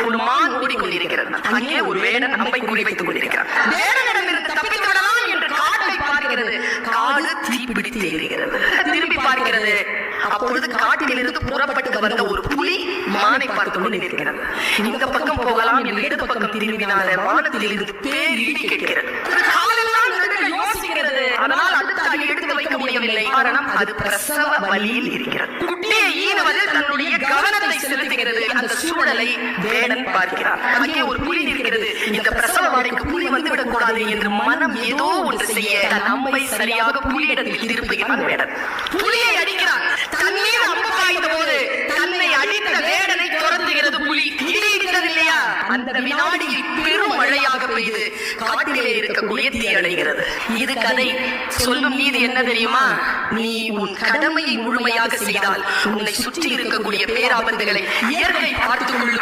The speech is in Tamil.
ஒரு மான் ஓடிக்கொண்டிருக்கிறது. அங்கே ஒரு வேடன் அம்பை குறிவைத்துக் கொண்டிருக்கிறார். வேடனிடமிருந்து தப்பித்து விடலாம் என்று காட்டை பார்க்கிறது. காடு தீப்பிடித்து எரிகிறது. திரும்பி பார்க்கிறது. அப்பொழுது காட்டிலிருந்து புறப்பட்டு வந்த ஒரு புலி மானை பார்த்துக் கொண்டு நிற்கிறது. இந்த பக்கம் போகலாம் என்று இடது பக்கம் திரும்பினால வானத்தில் இருந்து பேர் இடி கேட்கிறது. அதனால் அடுத்த அடி எடுத்து வைக்க முடியவில்லை. காரணம் அது பிரசவ வலியில் இருக்கிறது. குட்டியை ஈனுவதில் தன்னுடைய கவனத்தை செலுத்துகிறது. அந்த சூழலை வேடன் பார்க்கிறார். அங்கே ஒரு புலி இருக்கிறது. இந்த பிரசவ வாடைக்கு புலி வந்துவிடக் கூடாது என்று மனம் ஏதோ ஒன்று செய்ய தன் அம்பை சரியாக புலியிடத்தில் திருப்புகிறான் வேடன். புலியை அடிக்கிறான். தண்ணீர் அம்பு பாய்ந்த போது தன்னை அடித்த வேடனை துரத்துகிறது புலி. இல்லையா? அந்த வினாடியில் பெரும் மழையாக பெய்து காட்டிலே இருக்கக்கூடிய தீ அடைகிறது. இது கதை. சொல்லும் நீதி என்ன தெரியுமா? நீ உன் கடமையை முழுமையாக செய்தால் உன்னை சுற்றி இருக்கக்கூடிய பேராபத்துகளை இயற்கை பார்த்துக் கொள்ளும்.